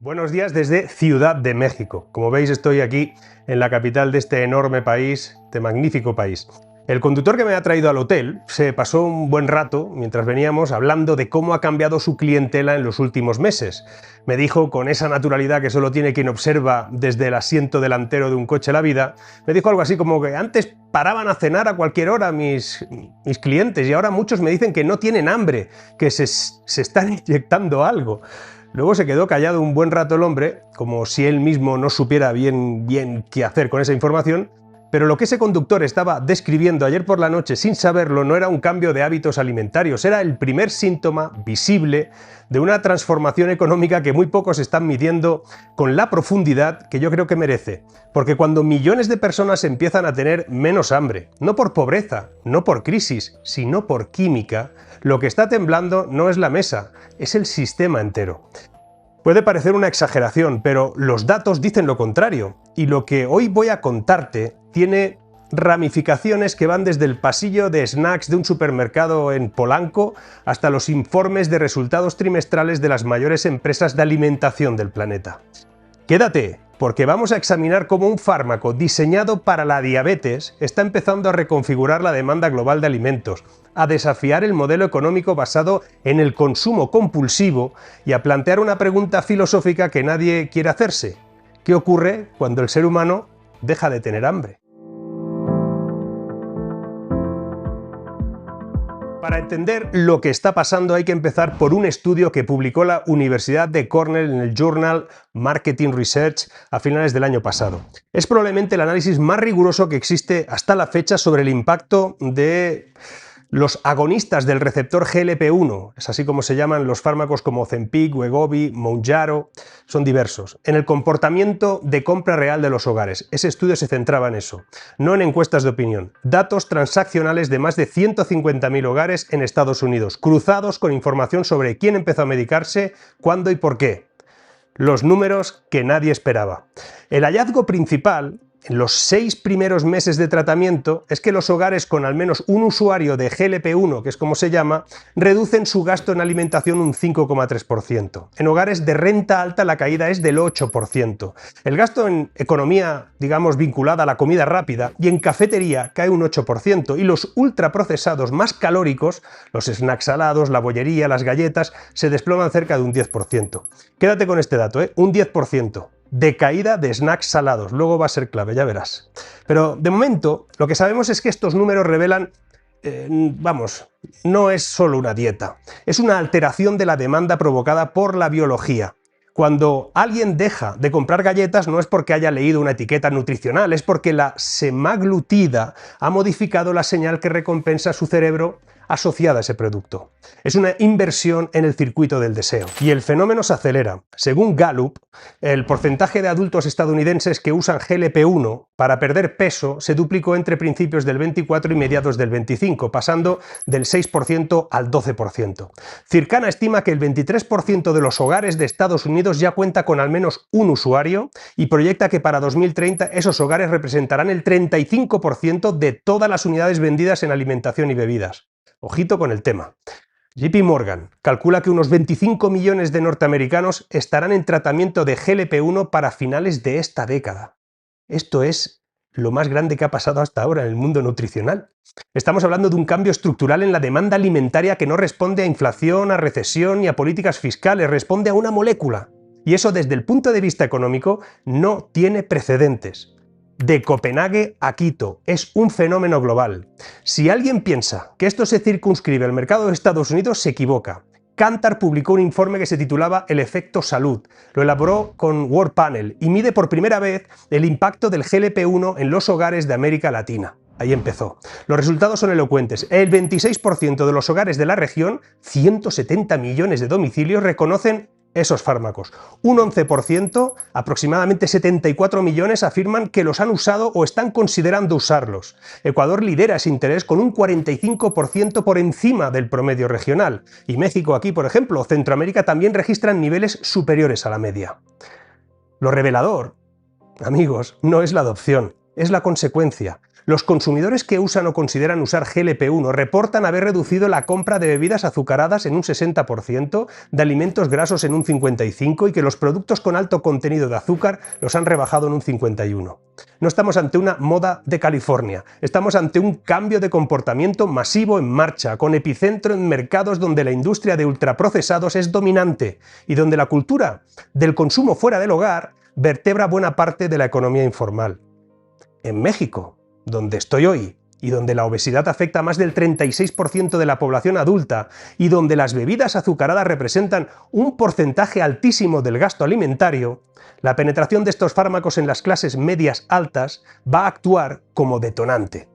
Buenos días desde Ciudad de México. Como veis, estoy aquí en la capital de este enorme país, este magnífico país. El conductor que me ha traído al hotel se pasó un buen rato mientras veníamos hablando de cómo ha cambiado su clientela en los últimos meses. Me dijo, con esa naturalidad que solo tiene quien observa desde el asiento delantero de un coche la vida, me dijo algo así como que antes paraban a cenar a cualquier hora mis clientes y ahora muchos me dicen que no tienen hambre, que se están inyectando algo. Luego se quedó callado un buen rato el hombre, como si él mismo no supiera bien qué hacer con esa información, pero lo que ese conductor estaba describiendo ayer por la noche sin saberlo no era un cambio de hábitos alimentarios, era el primer síntoma visible de una transformación económica que muy pocos están midiendo con la profundidad que yo creo que merece. Porque cuando millones de personas empiezan a tener menos hambre, no por pobreza, no por crisis, sino por química, lo que está temblando no es la mesa, es el sistema entero. Puede parecer una exageración, pero los datos dicen lo contrario, y lo que hoy voy a contarte tiene ramificaciones que van desde el pasillo de snacks de un supermercado en Polanco hasta los informes de resultados trimestrales de las mayores empresas de alimentación del planeta. Quédate, porque vamos a examinar cómo un fármaco diseñado para la diabetes está empezando a reconfigurar la demanda global de alimentos, a desafiar el modelo económico basado en el consumo compulsivo y a plantear una pregunta filosófica que nadie quiere hacerse. ¿Qué ocurre cuando el ser humano deja de tener hambre? Para entender lo que está pasando hay que empezar por un estudio que publicó la Universidad de Cornell en el Journal Marketing Research a finales del año pasado. Es probablemente el análisis más riguroso que existe hasta la fecha sobre el impacto de los agonistas del receptor GLP-1, es así como se llaman los fármacos como Ozempic, Wegovy, Mounjaro, son diversos, en el comportamiento de compra real de los hogares. Ese estudio se centraba en eso, no en encuestas de opinión. Datos transaccionales de más de 150.000 hogares en Estados Unidos, cruzados con información sobre quién empezó a medicarse, cuándo y por qué. Los números que nadie esperaba. El hallazgo principal en los 6 primeros meses de tratamiento es que los hogares con al menos un usuario de GLP-1, que es como se llama, reducen su gasto en alimentación un 5,3%. En hogares de renta alta la caída es del 8%. El gasto en economía, digamos, vinculada a la comida rápida y en cafetería cae un 8%. Y los ultraprocesados más calóricos, los snacks salados, la bollería, las galletas, se desploman cerca de un 10%. Quédate con este dato, un 10%. De caída de snacks salados, luego va a ser clave, ya verás. Pero de momento lo que sabemos es que estos números revelan, no es solo una dieta, es una alteración de la demanda provocada por la biología. Cuando alguien deja de comprar galletas no es porque haya leído una etiqueta nutricional, es porque la semaglutida ha modificado la señal que recompensa a su cerebro asociada a ese producto. Es una inversión en el circuito del deseo. Y el fenómeno se acelera. Según Gallup, el porcentaje de adultos estadounidenses que usan GLP-1 para perder peso se duplicó entre principios del 24 y mediados del 25, pasando del 6% al 12%. Circana estima que el 23% de los hogares de Estados Unidos ya cuenta con al menos un usuario y proyecta que para 2030 esos hogares representarán el 35% de todas las unidades vendidas en alimentación y bebidas. Ojito con el tema. JP Morgan calcula que unos 25 millones de norteamericanos estarán en tratamiento de GLP-1 para finales de esta década. Esto es lo más grande que ha pasado hasta ahora en el mundo nutricional. Estamos hablando de un cambio estructural en la demanda alimentaria que no responde a inflación, a recesión ni a políticas fiscales, responde a una molécula. Y eso desde el punto de vista económico no tiene precedentes. De Copenhague a Quito, es un fenómeno global. Si alguien piensa que esto se circunscribe al mercado de Estados Unidos, se equivoca. Kantar publicó un informe que se titulaba El efecto salud. Lo elaboró con World Panel y mide por primera vez el impacto del GLP-1 en los hogares de América Latina. Ahí empezó. Los resultados son elocuentes. El 26% de los hogares de la región, 170 millones de domicilios, reconocen esos fármacos. Un 11%, aproximadamente 74 millones, afirman que los han usado o están considerando usarlos. Ecuador lidera ese interés con un 45% por encima del promedio regional. Y México aquí, por ejemplo, o Centroamérica también registran niveles superiores a la media. Lo revelador, amigos, no es la adopción, es la consecuencia. Los consumidores que usan o consideran usar GLP-1 reportan haber reducido la compra de bebidas azucaradas en un 60%, de alimentos grasos en un 55% y que los productos con alto contenido de azúcar los han rebajado en un 51%. No estamos ante una moda de California, estamos ante un cambio de comportamiento masivo en marcha, con epicentro en mercados donde la industria de ultraprocesados es dominante y donde la cultura del consumo fuera del hogar vertebra buena parte de la economía informal. En México, donde estoy hoy, y donde la obesidad afecta a más del 36% de la población adulta, y donde las bebidas azucaradas representan un porcentaje altísimo del gasto alimentario, la penetración de estos fármacos en las clases medias altas va a actuar como detonante.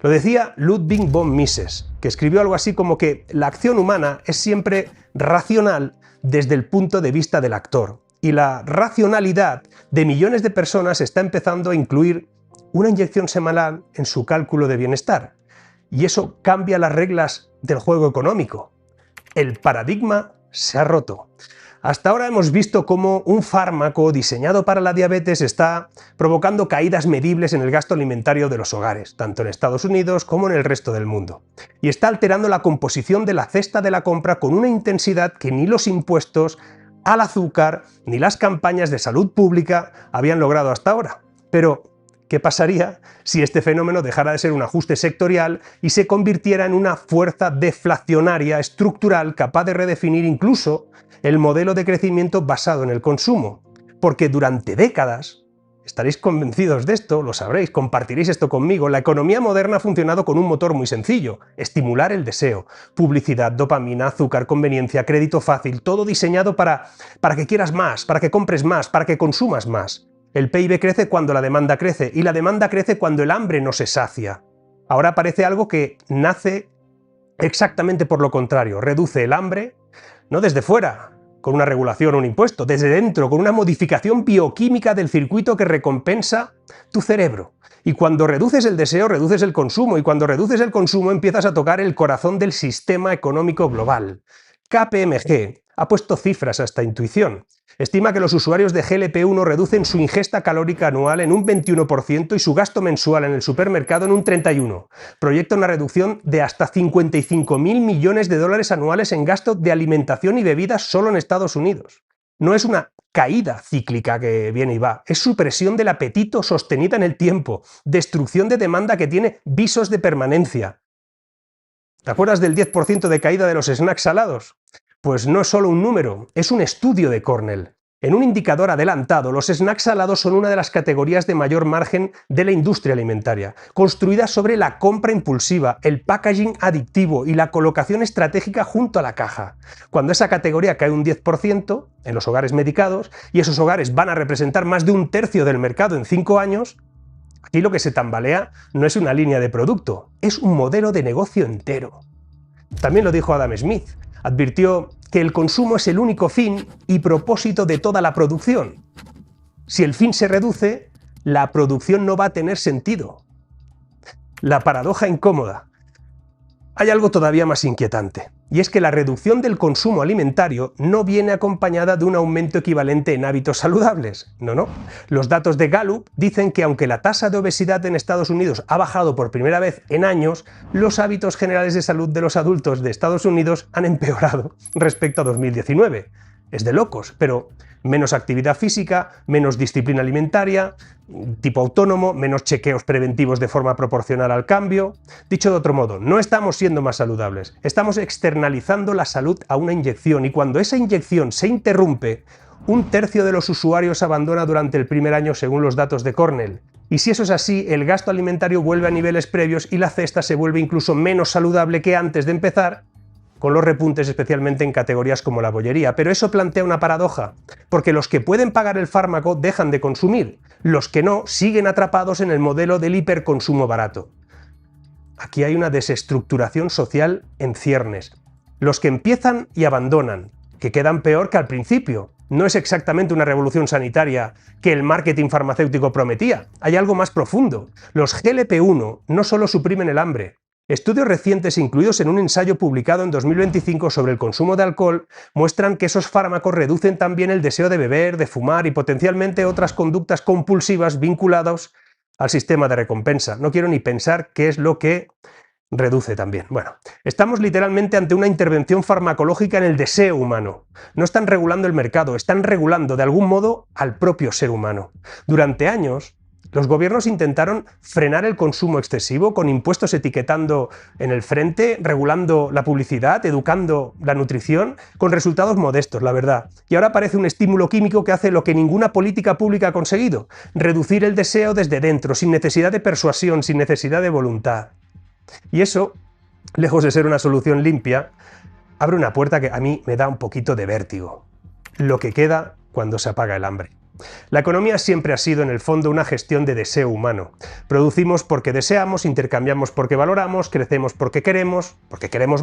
Lo decía Ludwig von Mises, que escribió algo así como que la acción humana es siempre racional desde el punto de vista del actor, y la racionalidad de millones de personas está empezando a incluir una inyección semanal en su cálculo de bienestar. Y eso cambia las reglas del juego económico. El paradigma se ha roto. Hasta ahora hemos visto cómo un fármaco diseñado para la diabetes está provocando caídas medibles en el gasto alimentario de los hogares, tanto en Estados Unidos como en el resto del mundo. Y está alterando la composición de la cesta de la compra con una intensidad que ni los impuestos al azúcar ni las campañas de salud pública habían logrado hasta ahora. Pero ¿qué pasaría si este fenómeno dejara de ser un ajuste sectorial y se convirtiera en una fuerza deflacionaria estructural capaz de redefinir incluso el modelo de crecimiento basado en el consumo? Porque durante décadas, estaréis convencidos de esto, lo sabréis, compartiréis esto conmigo, la economía moderna ha funcionado con un motor muy sencillo: estimular el deseo. Publicidad, dopamina, azúcar, conveniencia, crédito fácil, todo diseñado para que quieras más, para que compres más, para que consumas más. El PIB crece cuando la demanda crece, y la demanda crece cuando el hambre no se sacia. Ahora aparece algo que nace exactamente por lo contrario: reduce el hambre, no desde fuera, con una regulación o un impuesto, desde dentro, con una modificación bioquímica del circuito que recompensa tu cerebro. Y cuando reduces el deseo, reduces el consumo, y cuando reduces el consumo empiezas a tocar el corazón del sistema económico global. KPMG ha puesto cifras a esta intuición. Estima que los usuarios de GLP-1 reducen su ingesta calórica anual en un 21% y su gasto mensual en el supermercado en un 31%. Proyecta una reducción de hasta 55.000 millones de dólares anuales en gasto de alimentación y bebidas solo en Estados Unidos. No es una caída cíclica que viene y va, es supresión del apetito sostenida en el tiempo, destrucción de demanda que tiene visos de permanencia. ¿Te acuerdas del 10% de caída de los snacks salados? Pues no es solo un número, es un estudio de Cornell. En un indicador adelantado, los snacks salados son una de las categorías de mayor margen de la industria alimentaria, construida sobre la compra impulsiva, el packaging adictivo y la colocación estratégica junto a la caja. Cuando esa categoría cae un 10% en los hogares medicados, y esos hogares van a representar más de un tercio del mercado en 5 años, aquí lo que se tambalea no es una línea de producto, es un modelo de negocio entero. También lo dijo Adam Smith. Advirtió que el consumo es el único fin y propósito de toda la producción. Si el fin se reduce, la producción no va a tener sentido. La paradoja incómoda. Hay algo todavía más inquietante, y es que la reducción del consumo alimentario no viene acompañada de un aumento equivalente en hábitos saludables. No. Los datos de Gallup dicen que aunque la tasa de obesidad en Estados Unidos ha bajado por primera vez en años, los hábitos generales de salud de los adultos de Estados Unidos han empeorado respecto a 2019. Es de locos, pero menos actividad física, menos disciplina alimentaria, tipo autónomo, menos chequeos preventivos de forma proporcional al cambio. Dicho de otro modo, no estamos siendo más saludables, estamos externalizando la salud a una inyección, y cuando esa inyección se interrumpe, un tercio de los usuarios abandona durante el primer año según los datos de Cornell. Y si eso es así, el gasto alimentario vuelve a niveles previos y la cesta se vuelve incluso menos saludable que antes de empezar, con los repuntes especialmente en categorías como la bollería. Pero eso plantea una paradoja, porque los que pueden pagar el fármaco dejan de consumir, los que no siguen atrapados en el modelo del hiperconsumo barato. Aquí hay una desestructuración social en ciernes. Los que empiezan y abandonan, que quedan peor que al principio. No es exactamente una revolución sanitaria que el marketing farmacéutico prometía, hay algo más profundo. Los GLP-1 no solo suprimen el hambre. Estudios recientes incluidos en un ensayo publicado en 2025 sobre el consumo de alcohol muestran que esos fármacos reducen también el deseo de beber, de fumar y potencialmente otras conductas compulsivas vinculadas al sistema de recompensa. No quiero ni pensar qué es lo que reduce también. Bueno, estamos literalmente ante una intervención farmacológica en el deseo humano. No están regulando el mercado, están regulando de algún modo al propio ser humano. Durante años, los gobiernos intentaron frenar el consumo excesivo con impuestos etiquetando en el frente, regulando la publicidad, educando la nutrición, con resultados modestos, la verdad. Y ahora aparece un estímulo químico que hace lo que ninguna política pública ha conseguido: reducir el deseo desde dentro, sin necesidad de persuasión, sin necesidad de voluntad. Y eso, lejos de ser una solución limpia, abre una puerta que a mí me da un poquito de vértigo. Lo que queda cuando se apaga el hambre. La economía siempre ha sido en el fondo una gestión de deseo humano. Producimos porque deseamos, intercambiamos porque valoramos, crecemos porque queremos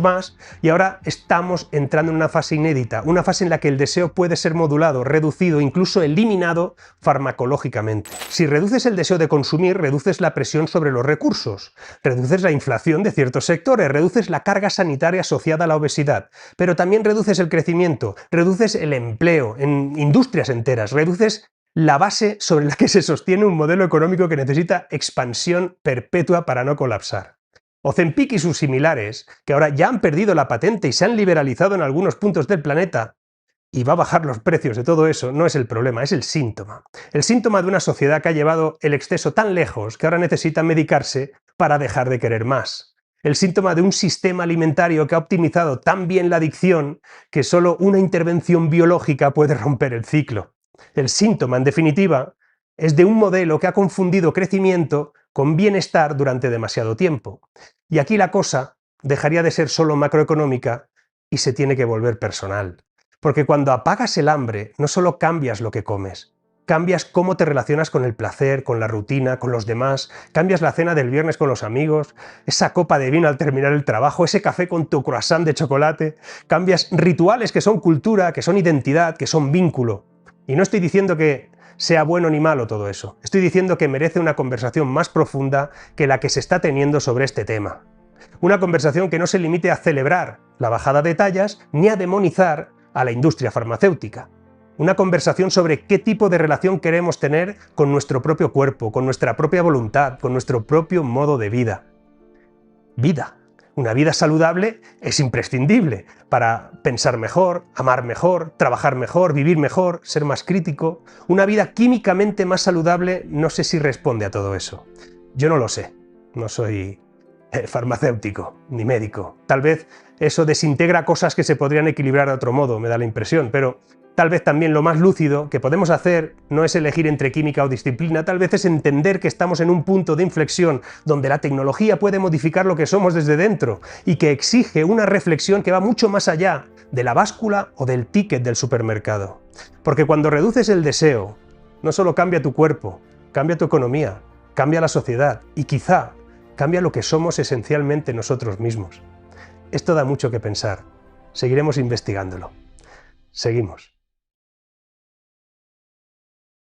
más, y ahora estamos entrando en una fase inédita, una fase en la que el deseo puede ser modulado, reducido, incluso eliminado farmacológicamente. Si reduces el deseo de consumir, reduces la presión sobre los recursos, reduces la inflación de ciertos sectores, reduces la carga sanitaria asociada a la obesidad, pero también reduces el crecimiento, reduces el empleo en industrias enteras, reduces la base sobre la que se sostiene un modelo económico que necesita expansión perpetua para no colapsar. Ozempic y sus similares, que ahora ya han perdido la patente y se han liberalizado en algunos puntos del planeta, y va a bajar los precios de todo eso, no es el problema, es el síntoma. El síntoma de una sociedad que ha llevado el exceso tan lejos que ahora necesita medicarse para dejar de querer más. El síntoma de un sistema alimentario que ha optimizado tan bien la adicción que solo una intervención biológica puede romper el ciclo. El síntoma, en definitiva, es de un modelo que ha confundido crecimiento con bienestar durante demasiado tiempo. Y aquí la cosa dejaría de ser solo macroeconómica y se tiene que volver personal. Porque cuando apagas el hambre, no solo cambias lo que comes, cambias cómo te relacionas con el placer, con la rutina, con los demás, cambias la cena del viernes con los amigos, esa copa de vino al terminar el trabajo, ese café con tu croissant de chocolate, cambias rituales que son cultura, que son identidad, que son vínculo. Y no estoy diciendo que sea bueno ni malo todo eso, estoy diciendo que merece una conversación más profunda que la que se está teniendo sobre este tema. Una conversación que no se limite a celebrar la bajada de tallas ni a demonizar a la industria farmacéutica. Una conversación sobre qué tipo de relación queremos tener con nuestro propio cuerpo, con nuestra propia voluntad, con nuestro propio modo de vida. Vida. Una vida saludable es imprescindible para pensar mejor, amar mejor, trabajar mejor, vivir mejor, ser más crítico. Una vida químicamente más saludable no sé si responde a todo eso. Yo no lo sé, no soy farmacéutico ni médico. Tal vez eso desintegra cosas que se podrían equilibrar de otro modo, me da la impresión, pero tal vez también lo más lúcido que podemos hacer no es elegir entre química o disciplina, tal vez es entender que estamos en un punto de inflexión donde la tecnología puede modificar lo que somos desde dentro y que exige una reflexión que va mucho más allá de la báscula o del ticket del supermercado. Porque cuando reduces el deseo, no solo cambia tu cuerpo, cambia tu economía, cambia la sociedad y quizá cambia lo que somos esencialmente nosotros mismos. Esto da mucho que pensar. Seguiremos investigándolo. Seguimos.